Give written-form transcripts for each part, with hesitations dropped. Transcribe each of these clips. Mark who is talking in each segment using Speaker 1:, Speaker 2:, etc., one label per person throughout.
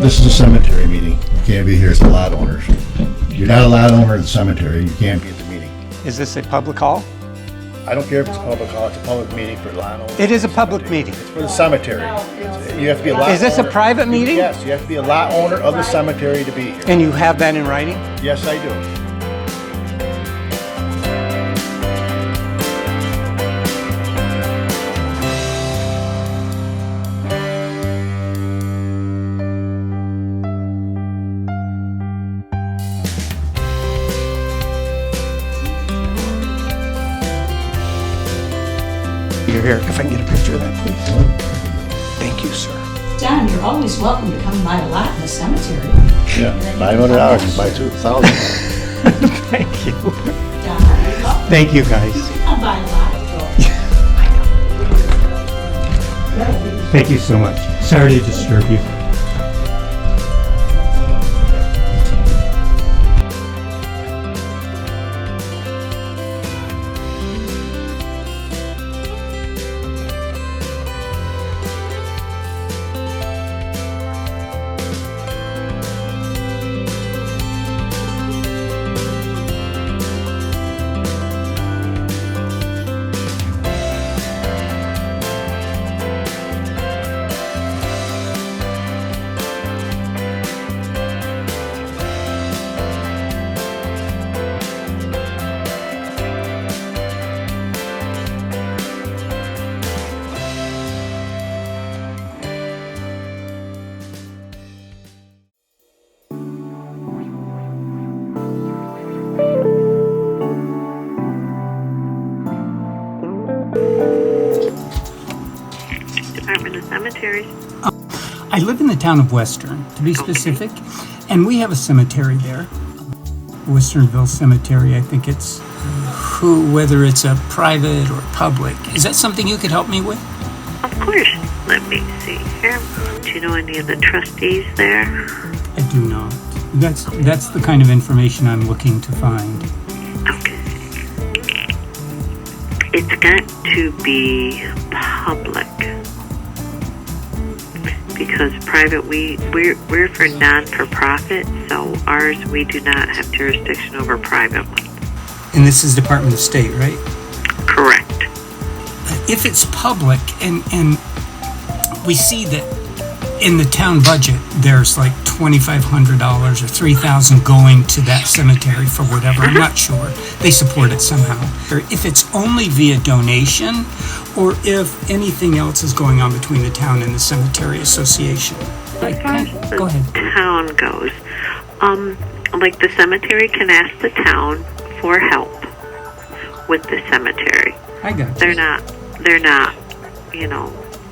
Speaker 1: this is a cemetery meeting. You can't be here as a lot owners. You're not a lot owner of the cemetery. You can't be at the meeting.
Speaker 2: Is this a public hall?
Speaker 1: I don't care if it's a public hall. It's a public meeting for lot owners.
Speaker 2: It is a public meeting.
Speaker 1: It's for the cemetery. You have to be a lot owner.
Speaker 2: Is this a private meeting?
Speaker 1: Yes, you have to be a lot owner of the cemetery to be here.
Speaker 2: And you have that in writing?
Speaker 1: Yes, I do.
Speaker 2: You're here. If I can get a picture of that, please. Thank you, sir.
Speaker 3: John, you're always welcome to come buy a lot in the cemetery.
Speaker 1: Yeah, $500 to buy 2,000.
Speaker 2: Thank you.
Speaker 3: John, you're welcome.
Speaker 2: Thank you, guys.
Speaker 3: I'll buy a lot.
Speaker 2: Thank you so much. Sorry to disturb you.
Speaker 4: Department of Cemeteries.
Speaker 2: I live in the town of Western, to be specific, and we have a cemetery there. Westernville Cemetery, I think it's whether it's a private or public. Is that something you could help me with?
Speaker 4: Of course. Let me see here. Do you know any of the trustees there?
Speaker 2: I do not. That's the kind of information I'm looking to find.
Speaker 4: Okay. It's got to be public. Because private, we're for non-for-profit, so ours, we do not have jurisdiction over private ones.
Speaker 2: And this is Department of State, right?
Speaker 4: Correct.
Speaker 2: If it's public and we see that in the town budget there's like $2,500 or $3,000 going to that cemetery for whatever, I'm not sure. They support it somehow. Or if it's only via donation, or if anything else is going on between the town and the cemetery association.
Speaker 4: As far as
Speaker 2: Go ahead.
Speaker 4: the town goes, like the cemetery can ask the town for help with the cemetery.
Speaker 2: I got you.
Speaker 4: They're not,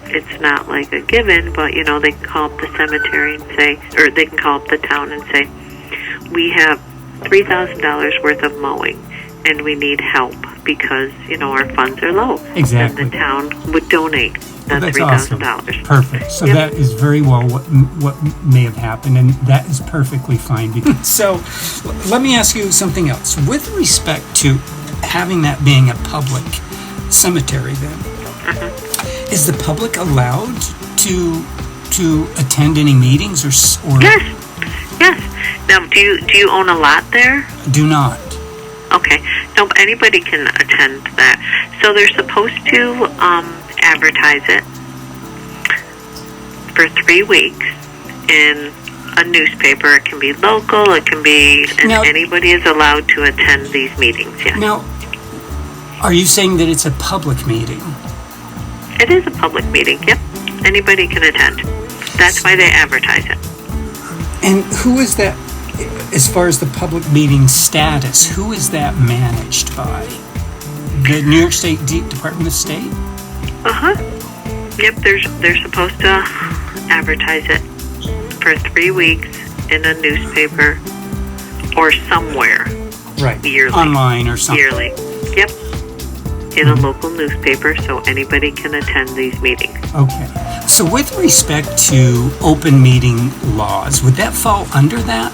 Speaker 4: it's not like a given, but, they can call up the cemetery and say, or they can call up the town and say, we have $3,000 worth of mowing and we need help because, our funds are low.
Speaker 2: Exactly.
Speaker 4: And the town would donate that
Speaker 2: That's
Speaker 4: $3,000.
Speaker 2: awesome. Perfect. So
Speaker 4: Yep.
Speaker 2: that is very well what may have happened, and that is perfectly fine. So let me ask you something else. With respect to having that being a public cemetery then, is the public allowed to attend any meetings or
Speaker 4: Yes. Now, do you own a lot there?
Speaker 2: do not?
Speaker 4: Okay. No, anybody can attend that. So they're supposed to advertise it for 3 weeks in a newspaper. It can be local. It can be, and
Speaker 2: Now-
Speaker 4: anybody is allowed to attend these meetings. Yes.
Speaker 2: Now, are you saying that it's a public meeting?
Speaker 4: It is a public meeting. Yep. Anybody can attend. That's why they advertise it.
Speaker 2: And who is that, as far as the public meeting status, who is that managed by? The New York State Department of State?
Speaker 4: Yep. They're supposed to advertise it for 3 weeks in a newspaper or somewhere.
Speaker 2: Right.
Speaker 4: Yearly.
Speaker 2: Online or something.
Speaker 4: Yearly. Yep. In a local newspaper, so anybody can attend these meetings.
Speaker 2: Okay. So with respect to open meeting laws, would that fall under that?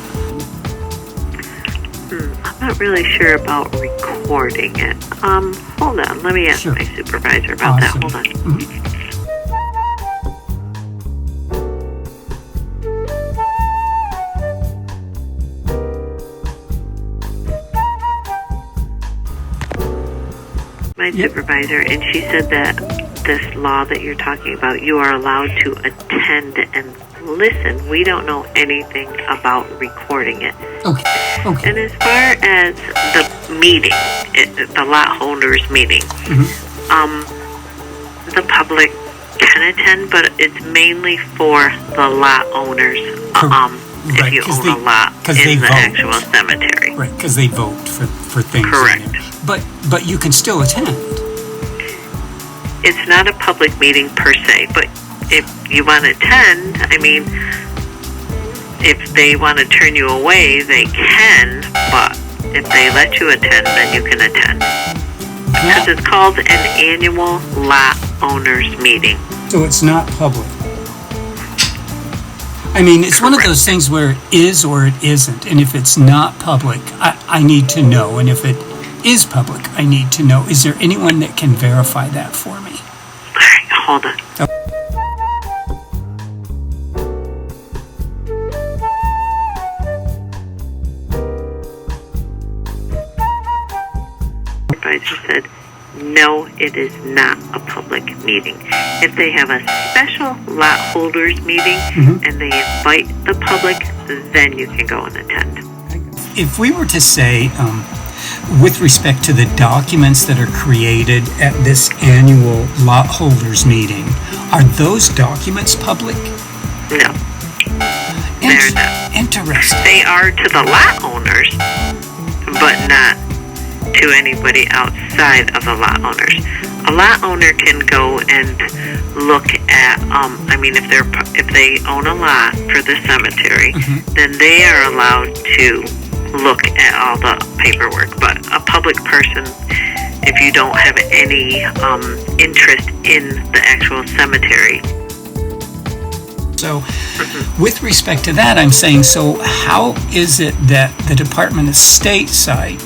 Speaker 4: I'm not really sure about recording it. Hold on. Let me ask
Speaker 2: Sure.
Speaker 4: my supervisor about
Speaker 2: Awesome.
Speaker 4: that. Hold on. my supervisor, and she said that this law that you're talking about, you are allowed to attend and listen. We don't know anything about recording it.
Speaker 2: Okay. Okay.
Speaker 4: And as far as the meeting, the lot holders meeting, the public can attend, but it's mainly for the lot owners.
Speaker 2: Right,
Speaker 4: if you
Speaker 2: 'cause
Speaker 4: own
Speaker 2: they-
Speaker 4: a lot
Speaker 2: 'cause
Speaker 4: in
Speaker 2: they
Speaker 4: the
Speaker 2: vote.
Speaker 4: actual cemetery.
Speaker 2: Right, because they vote for things. in
Speaker 4: Correct.
Speaker 2: there. But you can still attend.
Speaker 4: It's not a public meeting per se, but if you want to attend, I mean, if they want to turn you away, they can, but if they let you attend, then you can attend. Because it's called an annual lot owners meeting.
Speaker 2: So it's not public. I mean, it's one of those things where it is or it isn't. And if it's not public, I need to know. And if it is public, I need to know. Is there anyone that can verify that for me?
Speaker 4: All right, hold on. Supervisor said, no, it is not a public meeting. If they have a special lot holders meeting and they invite the public, then you can go and attend.
Speaker 2: If we were to say, with respect to the documents that are created at this annual lot holders meeting, are those documents public?
Speaker 4: No, they're not.
Speaker 2: Interesting.
Speaker 4: They are to the lot owners, but not to anybody outside of the lot owners. A lot owner can go and look at, if they own a lot for the cemetery, then they are allowed to look at all the paperwork. But a public person, if you don't have any interest in the actual cemetery.
Speaker 2: So, with respect to that, I'm saying, so how is it that the Department of State site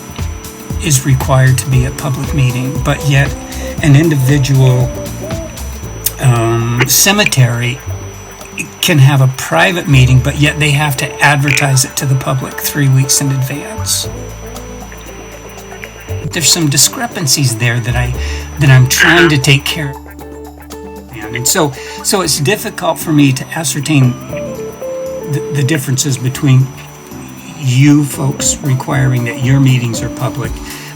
Speaker 2: is required to be a public meeting, but yet an individual cemetery can have a private meeting, but yet they have to advertise it to the public 3 weeks in advance? There's some discrepancies there that I'm trying to take care of. And so it's difficult for me to ascertain the differences between you folks requiring that your meetings are public,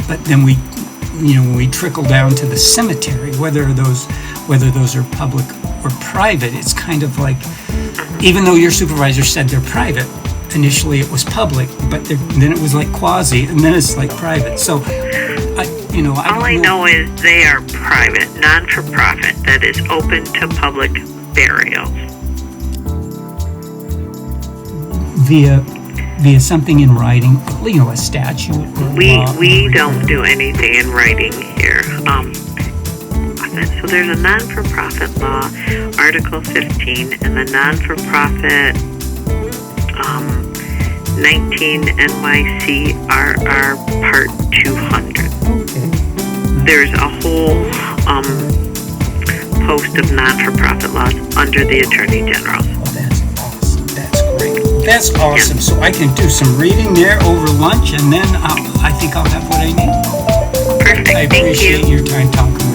Speaker 2: but then when we trickle down to the cemetery, whether those are public or private, it's kind of like, even though your supervisor said they're private, initially it was public, but then it was like quasi, and then it's like private. So,
Speaker 4: All I know is they are private, non-for-profit, that is open to public burials.
Speaker 2: Via something in writing, a statute or law.
Speaker 4: We don't do anything in writing here. So there's a non-for-profit law, Article 15, and the non-for-profit 19 NYC RR Part 200.
Speaker 2: Okay.
Speaker 4: There's a whole post of non-for-profit laws under the Attorney General.
Speaker 2: Oh, that's awesome. That's great. That's awesome.
Speaker 4: Yeah.
Speaker 2: So I can do some reading there over lunch, and then I think I'll have what I need.
Speaker 4: Perfect.
Speaker 2: I
Speaker 4: Thank you.
Speaker 2: appreciate your time talking